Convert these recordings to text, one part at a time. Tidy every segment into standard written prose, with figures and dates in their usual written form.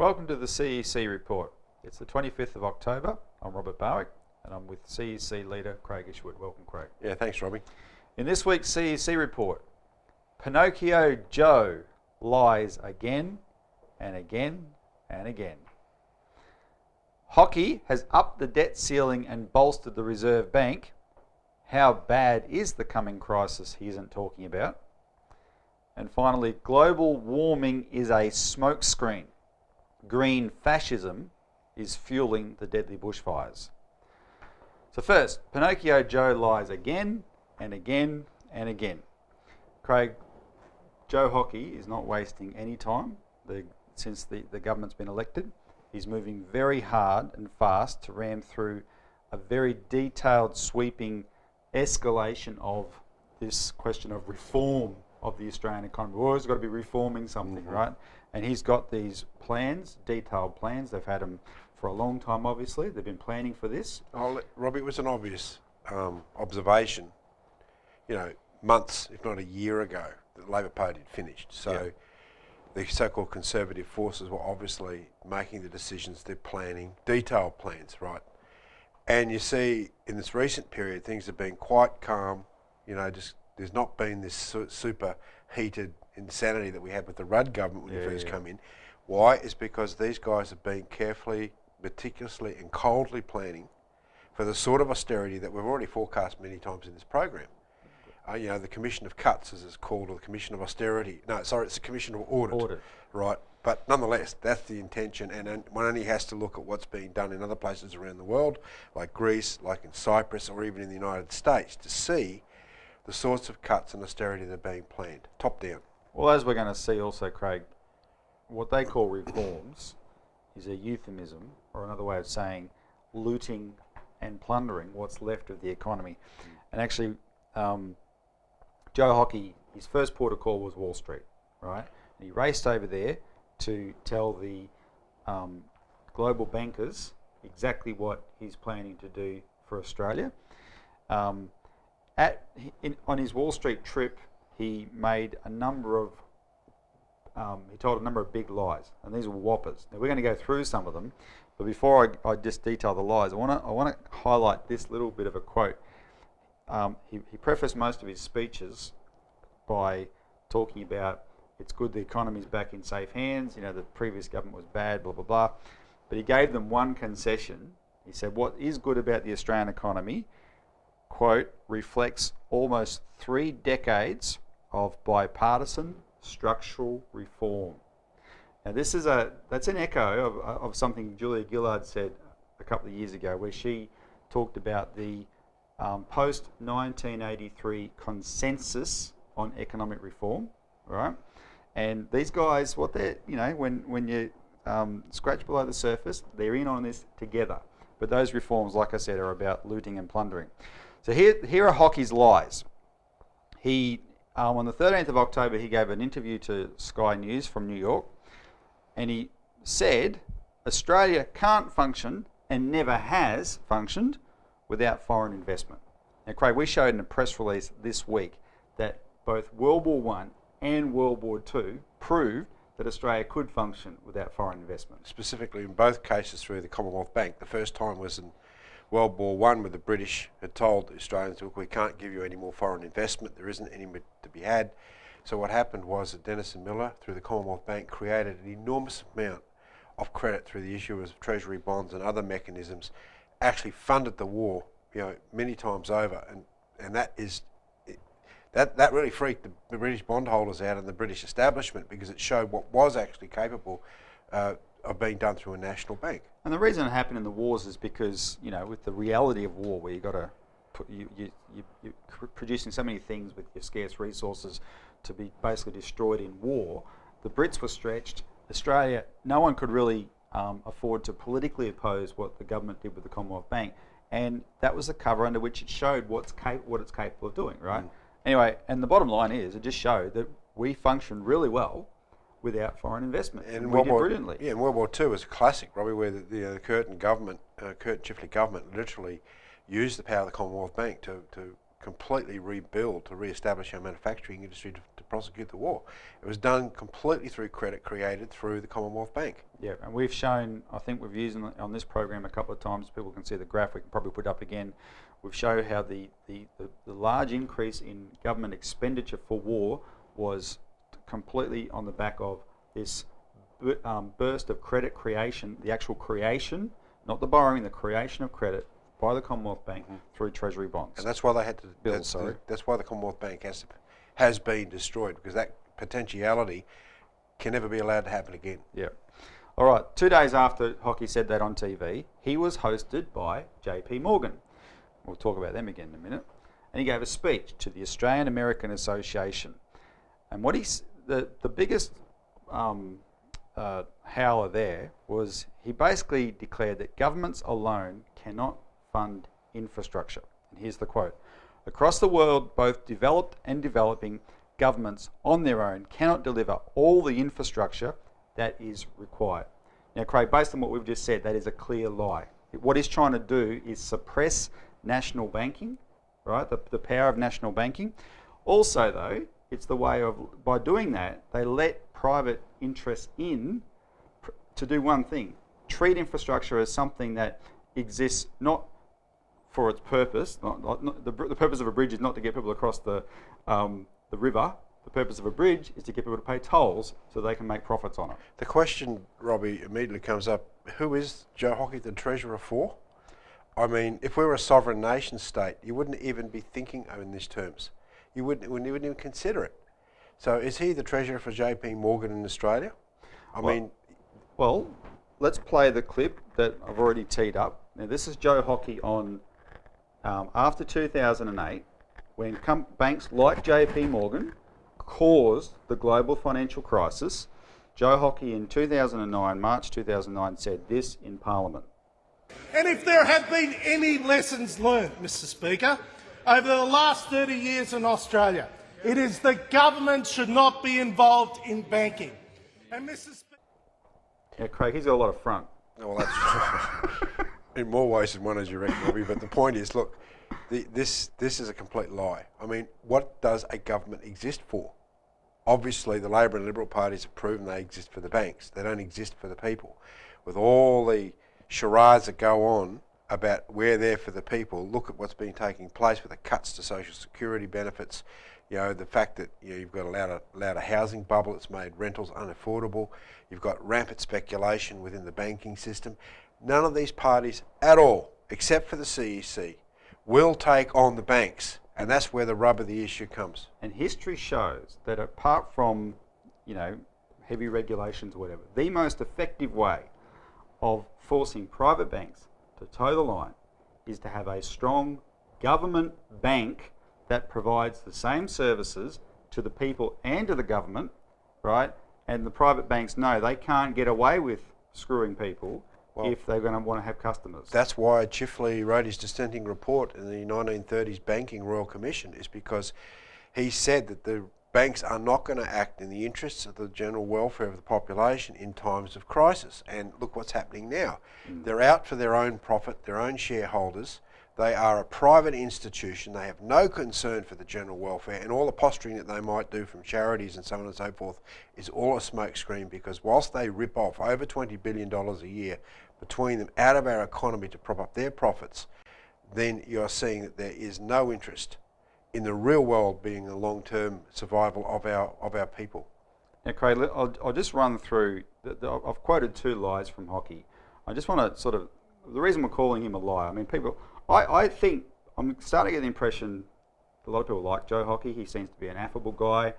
Welcome to the CEC Report. It's the 25th of October. I'm Robert Barwick and I'm with CEC leader Craig Isherwood. Welcome, Craig. Yeah, thanks, Robbie. In this week's CEC Report, Pinocchio Joe lies again and again and again. Hockey has upped the debt ceiling and bolstered the Reserve Bank. How bad is the coming crisis he isn't talking about? And finally, global warming is a smokescreen. Green fascism is fueling the deadly bushfires. So first, Pinocchio Joe lies again and again and again. Craig, Joe Hockey is not wasting any time since the government's been elected. He's moving very hard and fast to ram through a very detailed, sweeping escalation of this question of reform of the Australian economy. We've always got to be reforming something, right? And he's got these plans, detailed plans. They've had them for a long time, obviously. They've been planning for this. Robbie, it was an obvious observation, months, if not a year ago, that the Labor Party had finished. So the so-called conservative forces were obviously making the decisions, they're planning, detailed plans, right? And you see, in this recent period, things have been quite calm, there's not been this super heated insanity that we had with the Rudd government when he first come in. Why? It's because these guys have been carefully, meticulously and coldly planning for the sort of austerity that we've already forecast many times in this program. The Commission of Cuts, as it's called, or the Commission of Austerity. No, sorry, it's the Commission of Audit. Right? But nonetheless, that's the intention, and one only has to look at what's being done in other places around the world, like Greece, like in Cyprus, or even in the United States, to see the sorts of cuts and austerity that are being planned, top down. Well, as we're going to see also, Craig, what they call reforms is a euphemism, or another way of saying looting and plundering what's left of the economy. And actually, Joe Hockey, his first port of call was Wall Street, right? And he raced over there to tell the global bankers exactly what he's planning to do for Australia. On his Wall Street trip, he made a number of, he told a number of big lies, and these were whoppers. Now we're going to go through some of them, but before I just detail the lies, I want to highlight this little bit of a quote. He prefaced most of his speeches by talking about it's good the economy's back in safe hands, the previous government was bad, blah, blah, blah. But he gave them one concession. He said, what is good about the Australian economy, quote, reflects almost 3 decades of bipartisan structural reform. Now this is that's an echo of something Julia Gillard said a couple of years ago, where she talked about the post-1983 consensus on economic reform, right? And these guys, what they're, when you scratch below the surface, they're in on this together. But those reforms, like I said, are about looting and plundering. So here are Hockey's lies. He, on the 13th of October, he gave an interview to Sky News from New York, and he said Australia can't function and never has functioned without foreign investment. Now, Craig, we showed in a press release this week that both World War I and World War II proved that Australia could function without foreign investment. Specifically, in both cases through the Commonwealth Bank. The first time was in World War I, where the British had told the Australians, look, we can't give you any more foreign investment, there isn't any to be had. So what happened was that Dennis and Miller, through the Commonwealth Bank, created an enormous amount of credit through the issuers of treasury bonds and other mechanisms, actually funded the war, many times over, and that really freaked the British bondholders out and the British establishment, because it showed what was actually capable of being done through a national bank. And the reason it happened in the wars is because, with the reality of war, where you've got to put, you're producing so many things with your scarce resources to be basically destroyed in war, the Brits were stretched. Australia, no one could really afford to politically oppose what the government did with the Commonwealth Bank, and that was the cover under which it showed what it's capable of doing, right? Anyway, and the bottom line is, it just showed that we functioned really well without foreign investment. And we did brilliantly. Yeah, and World War II was a classic, Robbie, where the Curtin Chifley government literally used the power of the Commonwealth Bank to completely rebuild to re-establish our manufacturing industry to prosecute the war. It was done completely through credit created through the Commonwealth Bank. Yeah, and we've shown, I think we've used on this program a couple of times, people can see the graph, we can probably put up again. We've shown how the large increase in government expenditure for war was completely on the back of this burst of credit creation, the actual creation, not the borrowing, the creation of credit by the Commonwealth Bank through Treasury bonds. And that's why they had to. That's why the Commonwealth Bank has been destroyed, because that potentiality can never be allowed to happen again. Yeah. All right. 2 days after Hockey said that on TV, he was hosted by JP Morgan. We'll talk about them again in a minute. And he gave a speech to the Australian American Association. And what the biggest howler there was he basically declared that governments alone cannot fund infrastructure. And here's the quote: "Across the world, both developed and developing governments on their own cannot deliver all the infrastructure that is required." Now, Craig, based on what we've just said, that is a clear lie. What he's trying to do is suppress national banking, right? The power of national banking. Also, though, it's the way of, by doing that, they let private interests in to do one thing: treat infrastructure as something that exists not for its purpose. The purpose of a bridge is not to get people across the river. The purpose of a bridge is to get people to pay tolls so they can make profits on it. The question, Robbie, immediately comes up: who is Joe Hockey the treasurer for? I mean, if we were a sovereign nation state, you wouldn't even be thinking in these terms. You wouldn't even consider it. So is he the treasurer for JP Morgan in Australia? Well, let's play the clip that I've already teed up. Now, this is Joe Hockey on after 2008, when banks like JP Morgan caused the global financial crisis. Joe Hockey in 2009, March 2009, said this in Parliament. And if there have been any lessons learned, Mr. Speaker, over the last 30 years in Australia, it is the government should not be involved in banking. And Mr. Speaker... Yeah, Craig, he's got a lot of front. Oh, well, that's in more ways than one, as you reckon, Robbie. But the point is, look, this is a complete lie. I mean, what does a government exist for? Obviously, the Labor and Liberal parties have proven they exist for the banks. They don't exist for the people. With all the charades that go on about we're there for the people, look at what's been taking place with the cuts to social security benefits. You know, the fact that you've got allowed a housing bubble that's made rentals unaffordable. You've got rampant speculation within the banking system. None of these parties at all, except for the CEC, will take on the banks. And that's where the rub of the issue comes. And history shows that apart from, heavy regulations or whatever, the most effective way of forcing private banks to toe the line is to have a strong government bank that provides the same services to the people and to the government, right? And the private banks know they can't get away with screwing people if they're going to want to have customers. That's why Chifley wrote his dissenting report in the 1930s Banking Royal Commission, is because he said that the banks are not going to act in the interests of the general welfare of the population in times of crisis. And look what's happening now. They're out for their own profit, their own shareholders. They are a private institution. They have no concern for the general welfare, and all the posturing that they might do from charities and so on and so forth is all a smokescreen, because whilst they rip off over $20 billion a year between them out of our economy to prop up their profits, then you're seeing that there is no interest in the real world being the long-term survival of our people. Now, Craig, I'll just run through, I've quoted 2 lies from Hockey. I just want to the reason we're calling him a liar, I mean, I think, I'm starting to get the impression a lot of people like Joe Hockey. He seems to be an affable guy.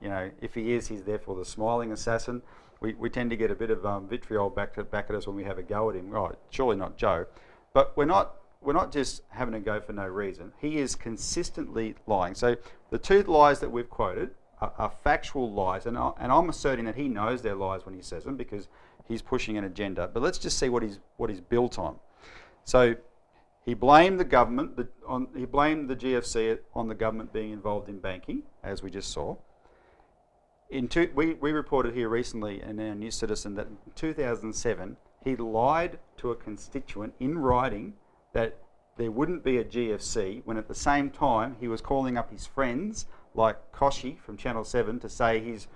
If he is, he's therefore the smiling assassin. We tend to get a bit of vitriol back at us when we have a go at him. Right, surely not Joe. But we're not just having a go for no reason. He is consistently lying. So the 2 lies that we've quoted are factual lies, and I'm asserting that he knows they're lies when he says them, because he's pushing an agenda. But let's just see what he's built on. So he blamed the government, he blamed the GFC on the government being involved in banking, as we just saw. We reported here recently in our New Citizen that in 2007 he lied to a constituent in writing that there wouldn't be a GFC when at the same time he was calling up his friends like Koshi from Channel 7 to say his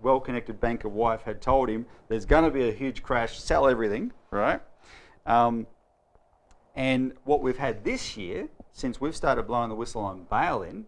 well-connected banker wife had told him there's going to be a huge crash, sell everything, right? And what we've had this year, since we've started blowing the whistle on bail-in,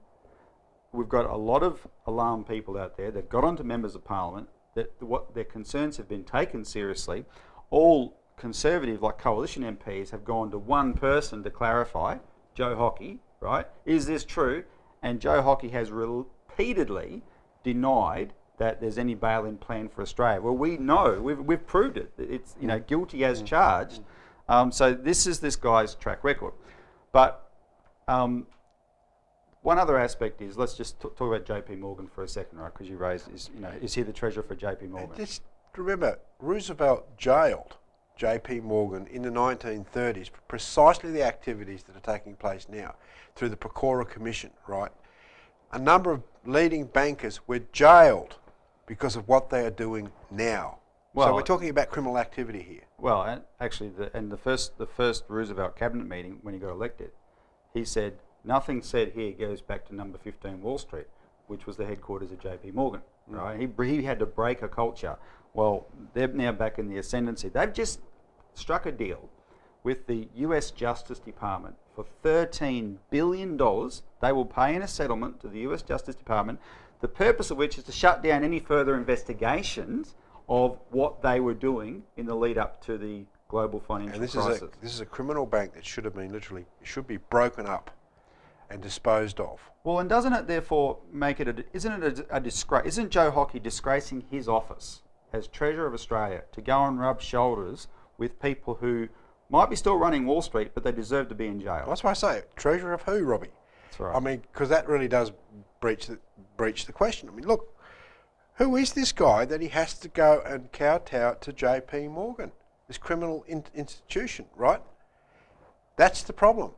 we've got a lot of alarmed people out there that got onto members of parliament, that what their concerns have been taken seriously. All Conservative, like coalition MPs, have gone to one person to clarify, Joe Hockey, right? Is this true? And Joe Hockey has repeatedly denied that there's any bail-in plan for Australia. Well, we know, we've proved it. It's, you know, guilty as charged. So this is this guy's track record. But one other aspect is, let's just talk about JP Morgan for a second, right? Because you raised, is he the treasurer for JP Morgan? Just remember, Roosevelt jailed JP Morgan in the 1930s for precisely the activities that are taking place now through the Pecora Commission, right? A number of leading bankers were jailed because of what they are doing now. Well, so we're talking about criminal activity here. Well, and actually, the first Roosevelt cabinet meeting when he got elected, he said, nothing said here goes back to number 15 Wall Street, which was the headquarters of JP Morgan, right? He had to break a culture. Well, they're now back in the ascendancy. They've just struck a deal with the US Justice Department for $13 billion. They will pay in a settlement to the US Justice Department, the purpose of which is to shut down any further investigations of what they were doing in the lead up to the global financial crisis. This is a criminal bank that should have been should be broken up and disposed of. Well, and doesn't it therefore make it isn't it a disgrace? Isn't Joe Hockey disgracing his office as Treasurer of Australia to go and rub shoulders with people who might be still running Wall Street, but they deserve to be in jail? That's why I say, Treasurer of who, Robbie? That's right. I mean, because that really does breach the question. I mean, look, who is this guy that he has to go and kowtow to JP Morgan, this criminal institution, right? That's the problem.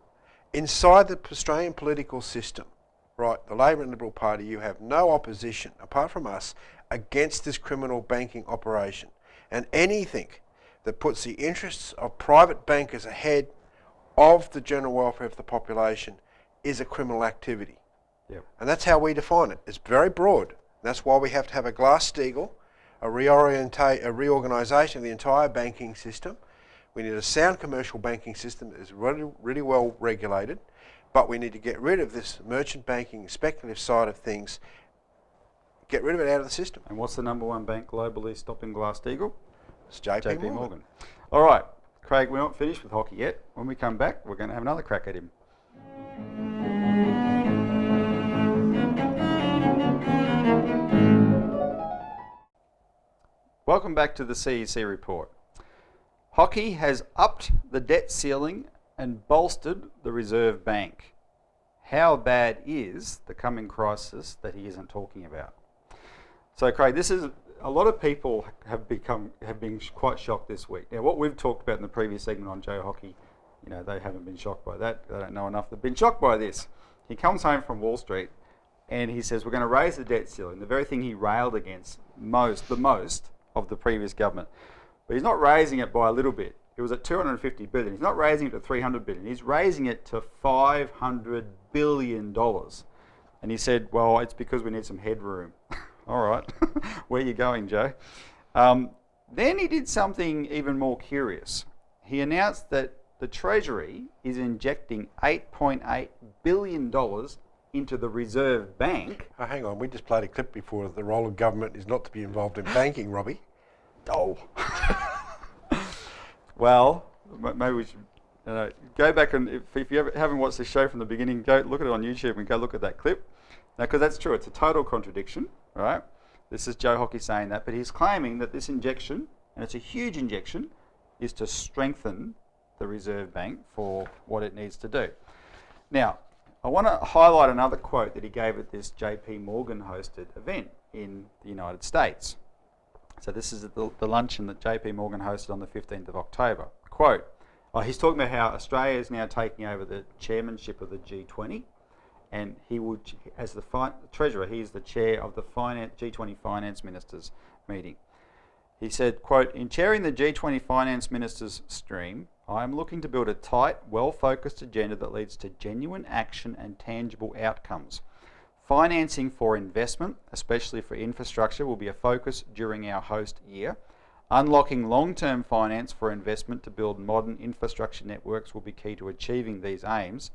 Inside the Australian political system, right, the Labor and Liberal Party, you have no opposition, apart from us, against this criminal banking operation. And anything that puts the interests of private bankers ahead of the general welfare of the population is a criminal activity. Yep. And that's how we define it. It's very broad. That's why we have to have a Glass-Steagall, a reorganisation of the entire banking system. We need a sound commercial banking system that is really, really well regulated, but we need to get rid of this merchant banking, speculative side of things, get rid of it out of the system. And what's the number one bank globally stopping Glass-Steagall? It's JP Morgan. All right, Craig, we're not finished with Hockey yet. When we come back, we're going to have another crack at him. Welcome back to the CEC Report. Hockey has upped the debt ceiling and bolstered the Reserve Bank. How bad is the coming crisis that he isn't talking about? So, Craig, this is a lot of people have been quite shocked this week. Now, what we've talked about in the previous segment on Joe Hockey, they haven't been shocked by that. They don't know enough. They've been shocked by this. He comes home from Wall Street and he says, we're going to raise the debt ceiling, the very thing he railed against the most of the previous government. But he's not raising it by a little bit. It was at 250 billion. He's not raising it to 300 billion. He's raising it to $500 billion. And he said, well, it's because we need some headroom. All right, where are you going, Joe? Then he did something even more curious. He announced that the Treasury is injecting $8.8 billion into the Reserve Bank. Oh, hang on, we just played a clip before. The role of government is not to be involved in banking, Robbie. Oh. Well, maybe we should go back and if you haven't watched this show from the beginning, go look at it on YouTube and go look at that clip. Now, because that's true, it's a total contradiction, right? This is Joe Hockey saying that, but he's claiming that this injection, and it's a huge injection, is to strengthen the Reserve Bank for what it needs to do. Now, I want to highlight another quote that he gave at this JP Morgan hosted event in the United States. So this is the luncheon that JP Morgan hosted on the 15th of October. Quote, he's talking about how Australia is now taking over the chairmanship of the G20, and he would, as the Treasurer, he's the chair of the G20 Finance Ministers meeting. He said, quote, in chairing the G20 Finance Ministers stream, I am looking to build a tight, well-focused agenda that leads to genuine action and tangible outcomes. Financing for investment, especially for infrastructure, will be a focus during our host year. Unlocking long-term finance for investment to build modern infrastructure networks will be key to achieving these aims.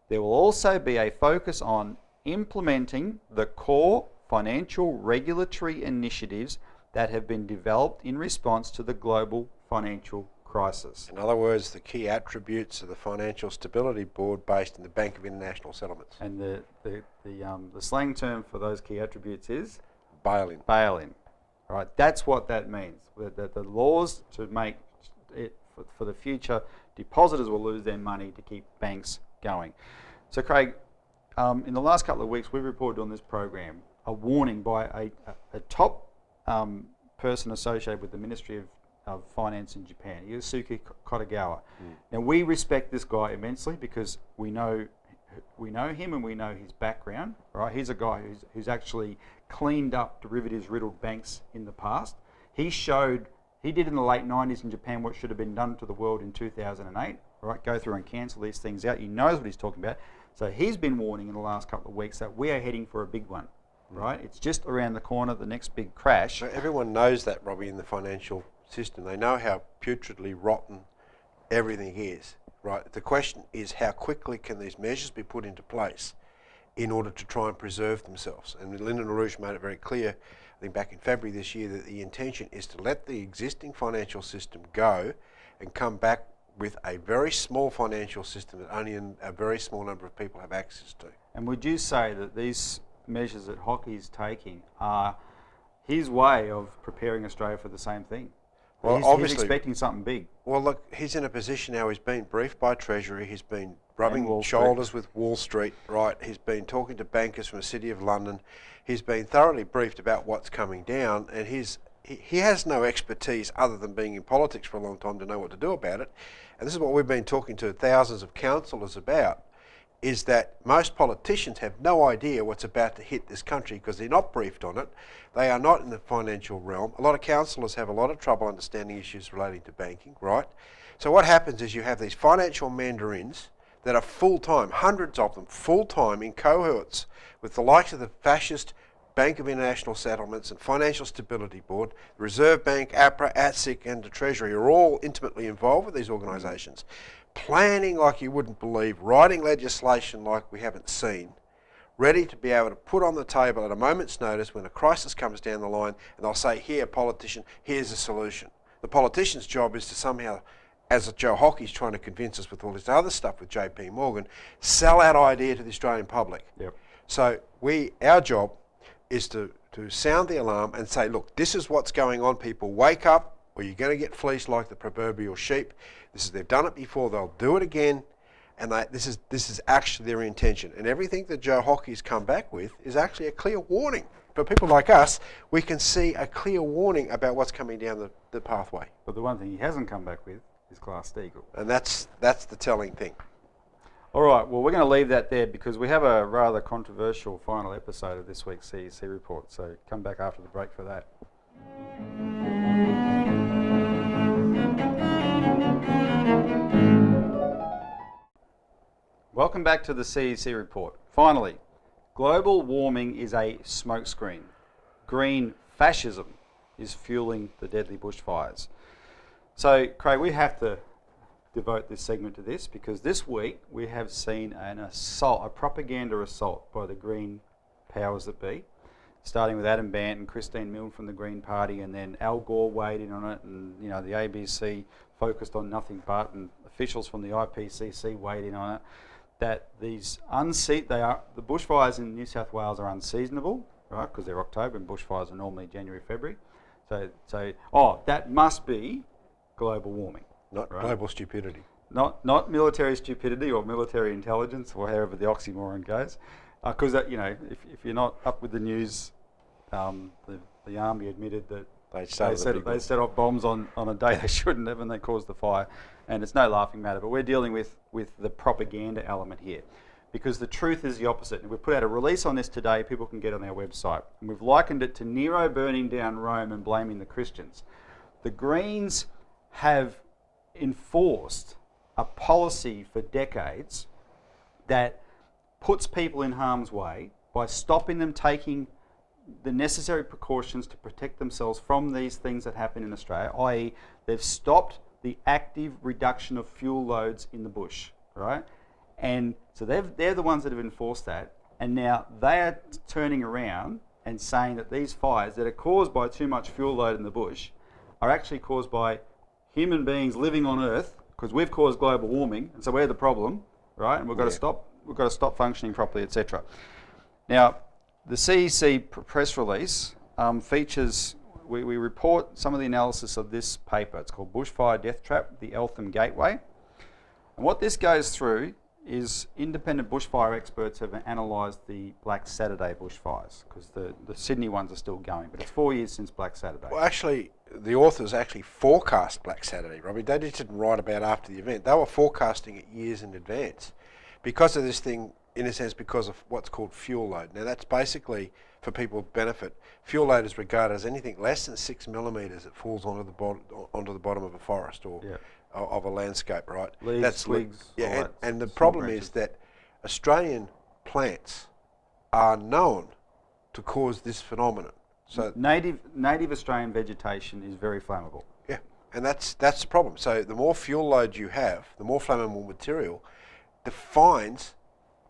There will also be a focus on implementing the core financial regulatory initiatives that have been developed in response to the global financial crisis. In other words, the key attributes of the Financial Stability Board based in the Bank of International Settlements. And the slang term for those key attributes is? Bail-in. Bail-in. Right, that's what that means. The laws to make it for the future, depositors will lose their money to keep banks going. So Craig, in the last couple of weeks we've reported on this program a warning by a top person associated with the Ministry of Finance in Japan, Yusuke Kotogawa. Now we respect this guy immensely because we know him and we know his background. Right, he's a guy who's actually cleaned up derivatives-riddled banks in the past. He did in the late 90s in Japan what should have been done to the world in 2008. Right, go through and cancel these things out. He knows what he's talking about. So he's been warning in the last couple of weeks that we are heading for a big one. Right, it's just around the corner, the next big crash. So everyone knows that, Robbie, in the financial system. They know how putridly rotten everything is. Right. The question is how quickly can these measures be put into place in order to try and preserve themselves. And Lyndon LaRouche made it very clear, I think back in February this year, that the intention is to let the existing financial system go and come back with a very small financial system that only a very small number of people have access to. And would you say that these measures that Hockey's taking are his way of preparing Australia for the same thing? Well, he's expecting something big. Well, look, he's in a position now, he's been briefed by Treasury, he's been rubbing shoulders with Wall Street, right? He's been talking to bankers from the City of London. He's been thoroughly briefed about what's coming down, and he has no expertise other than being in politics for a long time to know what to do about it. And this is what we've been talking to thousands of councillors about, is that most politicians have no idea what's about to hit this country because they're not briefed on it. They are not in the financial realm. A lot of councillors have a lot of trouble understanding issues relating to banking, right? So what happens is you have these financial mandarins that are full-time, hundreds of them, full-time in cohorts with the likes of the fascist Bank of International Settlements and Financial Stability Board, the Reserve Bank, APRA, ATSIC and the Treasury are all intimately involved with these organisations, planning like you wouldn't believe, writing legislation like we haven't seen, ready to be able to put on the table at a moment's notice when a crisis comes down the line and they'll say, here, politician, here's a solution. The politician's job is to somehow, as Joe Hockey's trying to convince us with all this other stuff with JP Morgan, sell that idea to the Australian public. Yep. So our job is to sound the alarm and say, look, this is what's going on, people, wake up or you're going to get fleeced like the proverbial sheep. They've done it before, they'll do it again, and this is actually their intention. And everything that Joe Hockey's come back with is actually a clear warning. For people like us, we can see a clear warning about what's coming down the pathway. But the one thing he hasn't come back with is Glass-Steagall. And that's the telling thing. All right, well, we're going to leave that there because we have a rather controversial final episode of this week's CEC Report, so come back after the break for that. Welcome back to the CEC Report. Finally, global warming is a smokescreen. Green fascism is fueling the deadly bushfires. So, Craig, we have to devote this segment to this because this week we have seen an assault, a propaganda assault by the Green powers that be, starting with Adam Bandt and Christine Milne from the Green Party, and then Al Gore weighed in on it, and the ABC focused on nothing but, and officials from the IPCC weighed in on it, that the bushfires in New South Wales are unseasonable, right? Because they're October and bushfires are normally January, February. So that must be global warming. Not right? Global stupidity. Not military stupidity or military intelligence, or however the oxymoron goes. Because if you're not up with the news, the army admitted that they set off bombs on a day they shouldn't have, and they caused the fire. And it's no laughing matter. But we're dealing with the propaganda element here, because the truth is the opposite. And we've put out a release on this today. People can get on our website, and we've likened it to Nero burning down Rome and blaming the Christians. The Greens have enforced a policy for decades that puts people in harm's way by stopping them taking the necessary precautions to protect themselves from these things that happen in Australia, i.e. they've stopped the active reduction of fuel loads in the bush, right? And so they're the ones that have enforced that, and now they are turning around and saying that these fires that are caused by too much fuel load in the bush are actually caused by human beings living on Earth, because we've caused global warming, and so we're the problem, right? And we've got to stop functioning properly, etc. Now, the CEC press release features, we report some of the analysis of this paper. It's called Bushfire Death Trap, the Eltham Gateway. And what this goes through is independent bushfire experts have analysed the Black Saturday bushfires, because the Sydney ones are still going, but it's 4 years since Black Saturday. Well, actually, the authors actually forecast Black Saturday, Robbie. They just didn't write about after the event. They were forecasting it years in advance because of this thing, in a sense, because of what's called fuel load. Now, that's basically, for people's benefit, fuel load is regarded as anything less than 6 millimetres that falls onto the bottom of a forest or of a landscape, right? Leaves, twigs, and the problem is that Australian plants are known to cause this phenomenon. So native Australian vegetation is very flammable. Yeah, and that's the problem. So the more fuel load you have, the more flammable material defines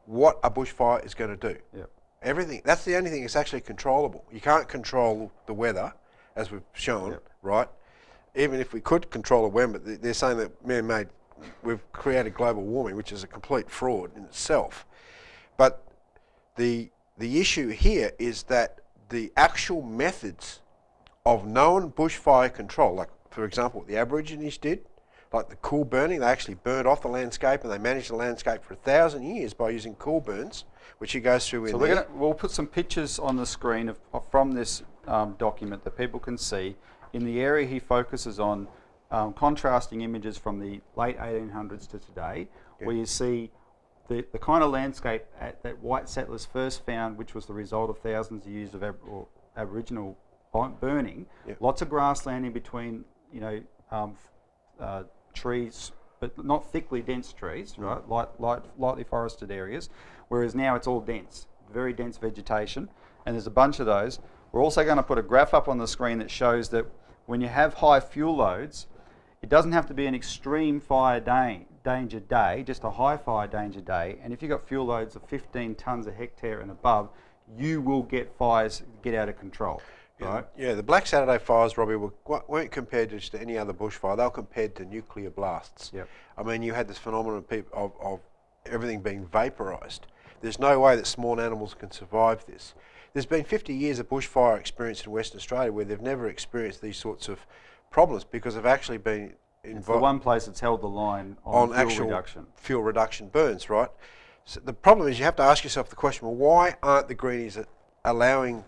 what a bushfire is going to do. Yep. Everything. That's the only thing that's actually controllable. You can't control the weather, as we've shown, right? Even if we could control the weather, they're saying that man-made, we've created global warming, which is a complete fraud in itself. But the issue here is that the actual methods of known bushfire control, like for example what the Aborigines did, like the cool burning, they actually burned off the landscape and they managed the landscape for 1,000 years by using cool burns, which he goes through in there. We'll put some pictures on the screen from this document that people can see. In the area he focuses on, contrasting images from the late 1800s to today, where you see the kind of landscape that white settlers first found, which was the result of thousands of years of Aboriginal burning. Lots of grassland in between, trees, but not thickly dense trees, right? Lightly forested areas, whereas now it's all dense, very dense vegetation, and there's a bunch of those. We're also going to put a graph up on the screen that shows that when you have high fuel loads, it doesn't have to be an extreme fire danger day, just a high fire danger day, and if you've got fuel loads of 15 tonnes a hectare and above, you will get fires get out of control. Right? Yeah, the Black Saturday fires, Robbie, weren't compared just to any other bushfire. They were compared to nuclear blasts. Yep. I mean, you had this phenomenon of everything being vaporised. There's no way that small animals can survive this. There's been 50 years of bushfire experience in Western Australia where they've never experienced these sorts of problems because they've actually been involved. It's the one place that's held the line on fuel actual reduction. Fuel reduction burns, right? So the problem is you have to ask yourself the question, well, why aren't the greenies allowing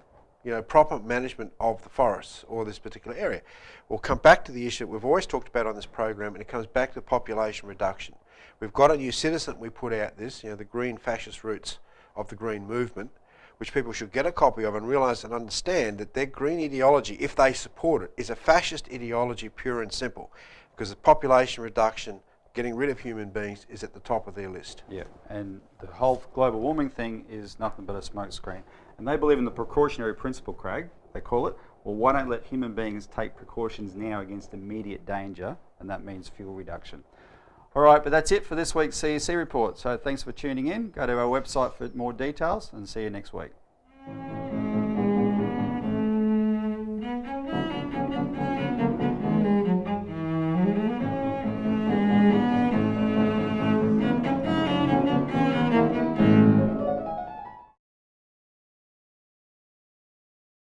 proper management of the forests or this particular area? We'll come back to the issue that we've always talked about on this program, and it comes back to population reduction. We've got a new citizen we put out this, the green fascist roots of the green movement, which people should get a copy of and realise and understand that their green ideology, if they support it, is a fascist ideology pure and simple, because the population reduction, getting rid of human beings, is at the top of their list. Yeah, and the whole global warming thing is nothing but a smokescreen. And they believe in the precautionary principle, Craig, they call it. Well, why don't let human beings take precautions now against immediate danger, and that means fuel reduction. All right, but that's it for this week's CEC Report. So thanks for tuning in. Go to our website for more details and see you next week.